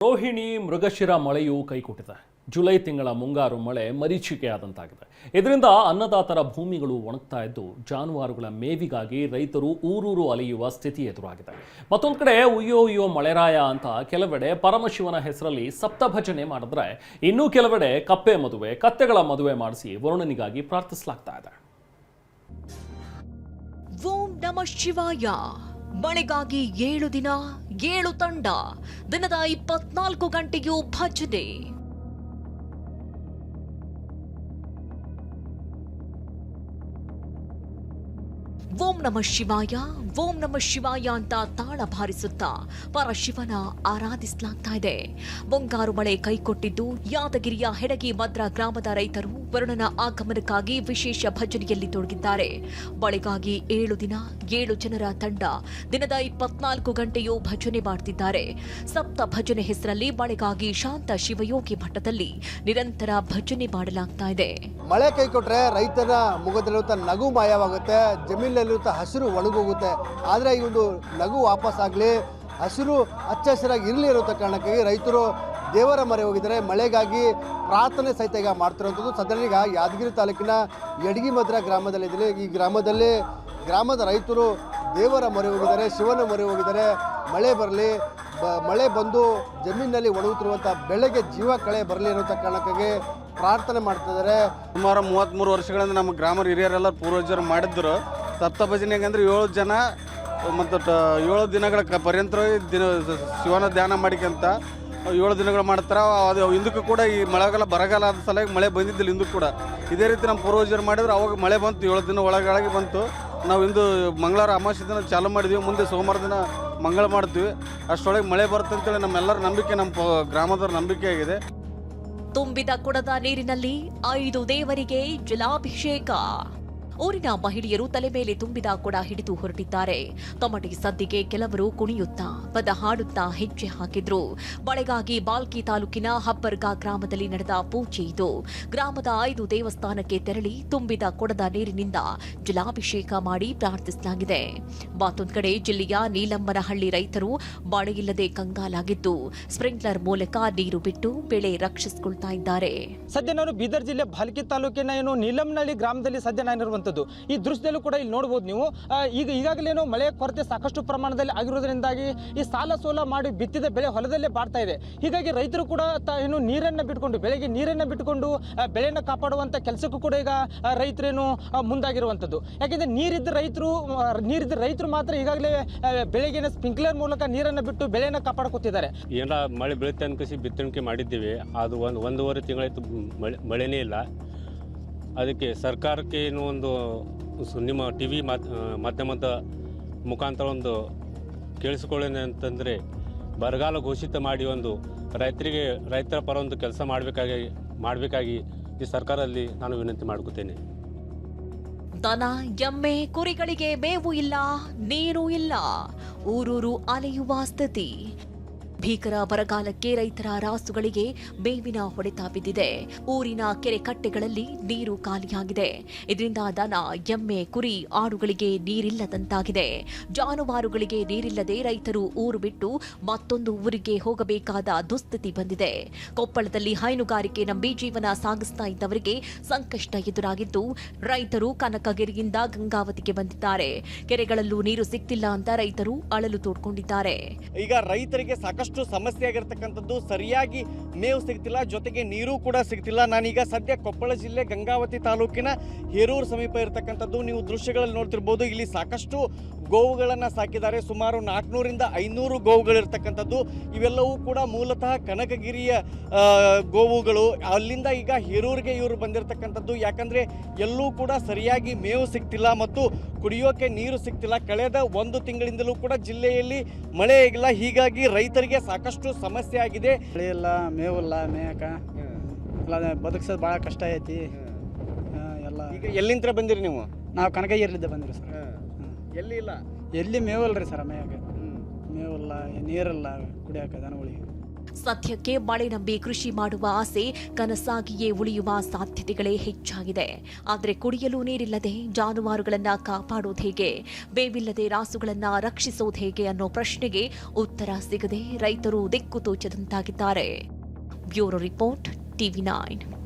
ರೋಹಿಣಿ ಮೃಗಶಿರ ಮಳೆಯು ಕೈಕೊಟ್ಟಿದೆ. ಜುಲೈ ತಿಂಗಳ ಮುಂಗಾರು ಮಳೆ ಮರೀಚಿಕೆಯಾದಂತಾಗಿದೆ. ಇದರಿಂದ ಅನ್ನದಾತರ ಭೂಮಿಗಳು ಒಣಗ್ತಾ ಇದ್ದು ಜಾನುವಾರುಗಳ ಮೇವಿಗಾಗಿ ರೈತರು ಊರೂರು ಅಲೆಯುವ ಸ್ಥಿತಿ ಎದುರಾಗಿದೆ. ಮತ್ತೊಂದು ಕಡೆ ಉಯ್ಯೋ ಮಳೆರಾಯ ಅಂತ ಕೆಲವೆಡೆ ಪರಮಶಿವನ ಹೆಸರಲ್ಲಿ ಸಪ್ತಭಜನೆ ಮಾಡಿದ್ರೆ, ಇನ್ನೂ ಕೆಲವೆಡೆ ಕಪ್ಪೆ ಮದುವೆ, ಕತ್ತೆಗಳ ಮದುವೆ ಮಾಡಿಸಿ ವರುಣನಿಗಾಗಿ ಪ್ರಾರ್ಥಿಸಲಾಗ್ತಾ ಇದೆ. ಓಂ ನಮಃ ಶಿವಾಯ. ಮಳೆಗಾಗಿ 7 ದಿನ 7 ತಂಡ, ದಿನದ 24 ಗಂಟೆಯೂ ಭಜನೆ. ಓಂ ನಮಃ ಶಿವಾಯ, ಓಂ ನಮಃ ಶಿವಾಯ ಅಂತ ತಾಳ ಭಾರಿಸುತ್ತಾ ಪರಶಿವನ ಆರಾಧಿಸಲಾಗ್ತಾ ಇದೆ. ಮುಂಗಾರು ಮಳೆ ಕೈಕೊಟ್ಟಿದ್ದು ಯಾದಗಿರಿಯ ಹೆಡಗಿ ಮದ್ರ ಗ್ರಾಮದ ರೈತರು ವರುಣನ ಆಗಮನಕ್ಕಾಗಿ ವಿಶೇಷ ಭಜನೆಯಲ್ಲಿ ತೊಡಗಿದ್ದಾರೆ. ಮಳೆಗಾಗಿ 7 ದಿನ 7 ಜನರ ತಂಡ ದಿನದ 24 ಗಂಟೆಯೂ ಭಜನೆ ಮಾಡುತ್ತಿದ್ದಾರೆ. ಸಪ್ತ ಭಜನೆ ಹೆಸರಲ್ಲಿ ಮಳೆಗಾಗಿ ಶಾಂತ ಶಿವಯೋಗಿ ಮಠದಲ್ಲಿ ನಿರಂತರ ಭಜನೆ ಮಾಡಲಾಗ್ತಾ ಇದೆ. ಮಳೆ ಕೈಕೊಟ್ರೆ ರೈತರ ಮುಖದಲ್ಲಿರುವಂಥ ನಗು ಮಾಯವಾಗುತ್ತೆ, ಜಮೀನಲ್ಲಿರುವಂಥ ಹಸಿರು ಒಣಗೋಗುತ್ತೆ. ಆದರೆ ಈ ಒಂದು ನಗು ವಾಪಸ್ಸಾಗಲಿ, ಹಸಿರು ಹಚ್ಚ ಹಸಿರಾಗಿ ಇರಲಿ ಇರುವಂಥ ಕಾರಣಕ್ಕಾಗಿ ರೈತರು ದೇವರ ಮೊರೆ ಹೋಗಿದ್ದಾರೆ. ಮಳೆಗಾಗಿ ಪ್ರಾರ್ಥನೆ ಸಹಿತ ಈಗ ಮಾಡ್ತಿರುವಂಥದ್ದು. ಸದ್ಯ ಈಗ ಯಾದಗಿರಿ ತಾಲೂಕಿನ ಯಡಗಿ ಮದ್ರ ಗ್ರಾಮದಲ್ಲಿದ್ದಾರೆ. ಈ ಗ್ರಾಮದ ರೈತರು ದೇವರ ಮೊರೆ ಹೋಗಿದ್ದಾರೆ, ಶಿವನ ಮೊರೆ ಹೋಗಿದ್ದಾರೆ. ಮಳೆ ಬರಲಿ, ಮಳೆ ಬಂದು ಜಮೀನಿನಲ್ಲಿ ಒಣಗುತ್ತಿರುವಂಥ ಬೆಳೆಗೆ ಜೀವ ಕಳೆ ಬರಲಿ ಅನ್ನುವಂಥ ಕಾರಣಕ್ಕಾಗಿ ಪ್ರಾರ್ಥನೆ ಮಾಡ್ತಿದ್ದಾರೆ. ಸುಮಾರು 33 ವರ್ಷಗಳಿಂದ ನಮ್ಮ ಗ್ರಾಮದ ಹಿರಿಯರೆಲ್ಲ ಪೂರ್ವಜರು ಮಾಡಿದ್ರು. ಸಪ್ತ ಭಜನೆಗೆ ಅಂದರೆ 7 ಜನ ಮತ್ತು 7 ದಿನಗಳ ಪರ್ಯಂತರ ಶಿವನ ಧ್ಯಾನ ಮಾಡಿಕಂತ 7 ದಿನಗಳು ಮಾಡ್ತಾರೆ. ಅದು ಹಿಂದಕ್ಕೂ ಕೂಡ ಈ ಮಳೆಗಾಲ ಬರಗಾಲ ಆದ ಸಲುವಾಗಿ ಮಳೆ ಬಂದಿದ್ದಿಲ್ಲ. ಹಿಂದೂ ಕೂಡ ಇದೇ ರೀತಿ ನಮ್ಮ ಪೂರ್ವಜರು ಮಾಡಿದ್ರು. ಅವಾಗ ಮಳೆ ಬಂತು, 7 ದಿನ ಒಳಗಾಗಿ ಬಂತು. ನಾವು ಇಂದು ಮಂಗಳವಾರ ಅಮಾವಾಸ್ಯೆ ದಿನ ಚಾಲು ಮಾಡಿದ್ವಿ, ಮುಂದೆ ಸೋಮವಾರ ದಿನ ಮಂಗಳ ಮಾಡ್ತೀವಿ. ಅಷ್ಟರೊಳಗೆ ಮಳೆ ಬರುತ್ತೆ ಅಂತೇಳಿ ನಮ್ಮೆಲ್ಲರ ನಂಬಿಕೆ, ನಮ್ಮ ಗ್ರಾಮದವ್ರ ನಂಬಿಕೆ ಆಗಿದೆ. ತುಂಬಿದ ಕುಡದ ನೀರಿನಲ್ಲಿ 5 ದೇವರಿಗೆ ಜಲಾಭಿಷೇಕ. ಊರಿನ ಮಹಿಳೆಯರು ತಲೆ ಮೇಲೆ ತುಂಬಿದ ಕೊಡ ಹಿಡಿದು ಹೊರಟಿದ್ದಾರೆ. ತಮಟೆ ಸದ್ದಿಗೆ ಕೆಲವರು ಕುಣಿಯುತ್ತಾ ಪದ ಹಾಡುತ್ತಾ ಹೆಜ್ಜೆ ಹಾಕಿದ್ರು. ಮಳೆಗಾಗಿ ಬಾಲ್ಕಿ ತಾಲೂಕಿನ ಹಬ್ಬರ್ಗಾ ಗ್ರಾಮದಲ್ಲಿ ನಡೆದ ಪೂಜೆ ಇದು. ಗ್ರಾಮದ 5 ದೇವಸ್ಥಾನಕ್ಕೆ ತೆರಳಿ ತುಂಬಿದ ಕೊಡದ ನೀರಿನಿಂದ ಜಲಾಭಿಷೇಕ ಮಾಡಿ ಪ್ರಾರ್ಥಿಸಲಾಗಿದೆ. ಮತ್ತೊಂದು ಕಡೆ ಜಿಲ್ಲೆಯ ನೀಲಮ್ಮನಹಳ್ಳಿ ರೈತರು ಮಳೆಯಿಲ್ಲದೆ ಕಂಗಾಲಾಗಿದ್ದು ಸ್ಪ್ರಿಂಕ್ಲರ್ ಮೂಲಕ ನೀರು ಬಿಟ್ಟು ಬೆಳೆ ರಕ್ಷಿಸಿಕೊಳ್ತಾ ಇದ್ದಾರೆ. ಸದ್ಯ ನಾನು ಬೀದರ್ ಜಿಲ್ಲೆ ಬಾಲ್ಕಿ ತಾಲೂಕಿನ ನೀಲಮ್ಮನಹಳ್ಳಿ ಗ್ರಾಮದಲ್ಲಿ ಸದ್ಯ ನಾನಿರುವಂತದ್ದು. ಈ ದೃಶ್ಯದಲ್ಲೂ ಕೂಡ ಇಲ್ಲಿ ನೋಡಬಹುದು ನೀವು. ಈಗಾಗಲೇ ಮಳೆಯ ಕೊರತೆ ಸಾಕಷ್ಟು ಪ್ರಮಾಣದಲ್ಲಿ ಆಗಿರೋದ್ರಿಂದಾಗಿ ಈ ಸಾಲ ಸೋಲ ಮಾಡಿ ಬಿತ್ತಿದ ಬೆಳೆ ಹೊಲದಲ್ಲೇ ಬಾಡ್ತಾ ಇದೆ. ಹೀಗಾಗಿ ರೈತರು ಕೂಡ ನೀರನ್ನು ಬಿಟ್ಕೊಂಡು, ಬೆಳೆಗೆ ನೀರನ್ನು ಬಿಟ್ಟುಕೊಂಡು ಬೆಳೆಯನ್ನು ಕಾಪಾಡುವಂತ ಕೆಲಸಕ್ಕೂ ಕೂಡ ಈಗ ರೈತರೇನು ಮುಂದಾಗಿರುವಂತದ್ದು. ಯಾಕೆಂದ್ರೆ ನೀರಿದ್ದ ರೈತರು ಮಾತ್ರ ಈಗಾಗಲೇ ಬೆಳೆಗೆ ಸ್ಪ್ರಿಂಕ್ಲರ್ ಮೂಲಕ ನೀರನ್ನು ಬಿಟ್ಟು ಬೆಳೆಯನ್ನು ಕಾಪಾಡ್ಕೊತಿದ್ದಾರೆ. ಏನಾರ ಮಳೆ ಬೀಳುತ್ತೆ ಅನ್ಕಸಿ ಬಿತ್ತಣಿಕೆ ಮಾಡಿದ್ದೀವಿ. ಅದು ಒಂದೂವರೆ ತಿಂಗಳಾಯ್ತು ಮಳೆನೇ ಇಲ್ಲ. ಅದಕ್ಕೆ ಸರ್ಕಾರಕ್ಕೆ ಏನು ಒಂದು ನಿಮ್ಮ ಟಿ ವಿ ಮಾಧ್ಯಮದ ಮುಖಾಂತರ ಒಂದು ಕೇಳಿಸ್ಕೊಳ್ಳೇನೆ ಅಂತಂದರೆ, ಬರಗಾಲ ಘೋಷಿತ ಮಾಡಿ ಒಂದು ರೈತರ ಪರ ಒಂದು ಕೆಲಸ ಮಾಡಬೇಕಾಗಿ ಈ ಸರ್ಕಾರದಲ್ಲಿ ನಾನು ವಿನಂತಿ ಮಾಡ್ಕೊತೇನೆ. ದನ ಎಮ್ಮೆ ಕುರಿಗಳಿಗೆ ಮೇವು ಇಲ್ಲ, ನೀರು ಇಲ್ಲ, ಊರೂರು ಅಲೆಯುವ ಸ್ಥಿತಿ. ಭೀಕರ ಬರಗಾಲಕ್ಕೆ ರೈತರ ರಾಸುಗಳಿಗೆ ಮೇವಿನ ಹೊಡೆತ ಬಿದ್ದಿದೆ. ಊರಿನ ಕೆರೆ ಕಟ್ಟೆಗಳಲ್ಲಿ ನೀರು ಖಾಲಿಯಾಗಿದೆ. ಇದರಿಂದ ದನ ಎಮ್ಮೆ ಕುರಿ ಆಡುಗಳಿಗೆ ನೀರಿಲ್ಲದಂತಾಗಿದೆ. ಜಾನುವಾರುಗಳಿಗೆ ನೀರಿಲ್ಲದೆ ರೈತರು ಊರು ಬಿಟ್ಟು ಮತ್ತೊಂದು ಊರಿಗೆ ಹೋಗಬೇಕಾದ ದುಸ್ಥಿತಿ ಬಂದಿದೆ. ಕೊಪ್ಪಳದಲ್ಲಿ ಹೈನುಗಾರಿಕೆ ನಂಬಿ ಜೀವನ ಸಾಗಿಸ್ತಾ ಇದ್ದವರಿಗೆ ಸಂಕಷ್ಟ ಎದುರಾಗಿದ್ದು ರೈತರು ಕನಕಗಿರಿಯಿಂದ ಗಂಗಾವತಿಗೆ ಬಂದಿದ್ದಾರೆ. ಕೆರೆಗಳಲ್ಲೂ ನೀರು ಸಿಗ್ತಿಲ್ಲ ಅಂತ ರೈತರು ಅಳಲು ತೋಡ್ಕೊಂಡಿದ್ದಾರೆ. ಈಗ ರೈತರಿಗೆ ಸಾಕಷ್ಟು ಸಮಸ್ಯೆ ಆಗಿರ್ತಕ್ಕಂಥದ್ದು, ಸರಿಯಾಗಿ ಮೇವು ಸಿಗ್ತಿಲ್ಲ, ಜೊತೆಗೆ ನೀರು ಕೂಡ ಸಿಗ್ತಿಲ್ಲ. ನಾನೀಗ ಸದ್ಯ ಕೊಪ್ಪಳ ಜಿಲ್ಲೆ ಗಂಗಾವತಿ ತಾಲೂಕಿನ ಹೇರೂರು ಸಮೀಪ ಇರತಕ್ಕಂಥದ್ದು. ನೀವು ದೃಶ್ಯಗಳಲ್ಲಿ ನೋಡ್ತಿರ್ಬೋದು, ಇಲ್ಲಿ ಸಾಕಷ್ಟು ಗೋವುಗಳನ್ನು ಸಾಕಿದ್ದಾರೆ. ಸುಮಾರು 400ರಿಂದ 500 ಗೋವುಗಳಿರ್ತಕ್ಕಂಥದ್ದು. ಇವೆಲ್ಲವೂ ಕೂಡ ಮೂಲತಃ ಕನಕಗಿರಿಯ ಗೋವುಗಳು. ಅಲ್ಲಿಂದ ಈಗ ಹೇರೂರಿಗೆ ಇವರು ಬಂದಿರತಕ್ಕಂಥದ್ದು. ಯಾಕಂದರೆ ಎಲ್ಲೂ ಕೂಡ ಸರಿಯಾಗಿ ಮೇವು ಸಿಗ್ತಿಲ್ಲ ಮತ್ತು ಕುಡಿಯೋಕೆ ನೀರು ಸಿಗ್ತಿಲ್ಲ. ಕಳೆದ 1 ತಿಂಗಳಿಂದಲೂ ಕೂಡ ಜಿಲ್ಲೆಯಲ್ಲಿ ಮಳೆ ಇಲ್ಲ. ಹೀಗಾಗಿ ರೈತರಿಗೆ ಸಾಕಷ್ಟು ಸಮಸ್ಯೆ ಆಗಿದೆ. ಮಳೆ ಇಲ್ಲ, ಮೇವಿಲ್ಲ, ಮೇಯಕ ಎಲ್ಲ ಬದುಕ್ಸೋದು ಭಾಳ ಕಷ್ಟ ಐತಿ ಎಲ್ಲ. ಈಗ ಎಲ್ಲಿಂದ ಬಂದಿರಿ ನೀವು? ನಾವು ಕನಕಗಿರಿಲಿದ್ದ ಬಂದಿರಿ ಸರ್. ಎಲ್ಲಿ ಇಲ್ಲ, ಎಲ್ಲಿ ಮೇವಲ್ರಿ ಸರ್, ಮೇಯಕ ಮೇವಿಲ್ಲ, ನೀರಿಲ್ಲ ಕುಡಿಯೋಕೆ ದನಗಳಿಗೆ. ಸದ್ಯಕ್ಕೆ ಮಳೆ ನಂಬಿ ಕೃಷಿ ಮಾಡುವ ಆಸೆ ಕನಸಾಗಿಯೇ ಉಳಿಯುವ ಸಾಧ್ಯತೆಗಳೇ ಹೆಚ್ಚಾಗಿದೆ. ಆದರೆ ಕುಡಿಯಲು ನೀರಿಲ್ಲದೆ ಜಾನುವಾರುಗಳನ್ನ ಕಾಪಾಡೋದು ಹೇಗೆ, ಬೇವಿಲ್ಲದೆ ರಾಸುಗಳನ್ನ ರಕ್ಷಿಸೋದು ಹೇಗೆ ಅನ್ನೋ ಪ್ರಶ್ನೆಗೆ ಉತ್ತರ ಸಿಗದೆ ರೈತರು ದಿಕ್ಕು ತೋಚದಂತಾಗಿದ್ದಾರೆ. Bureau report, TV9.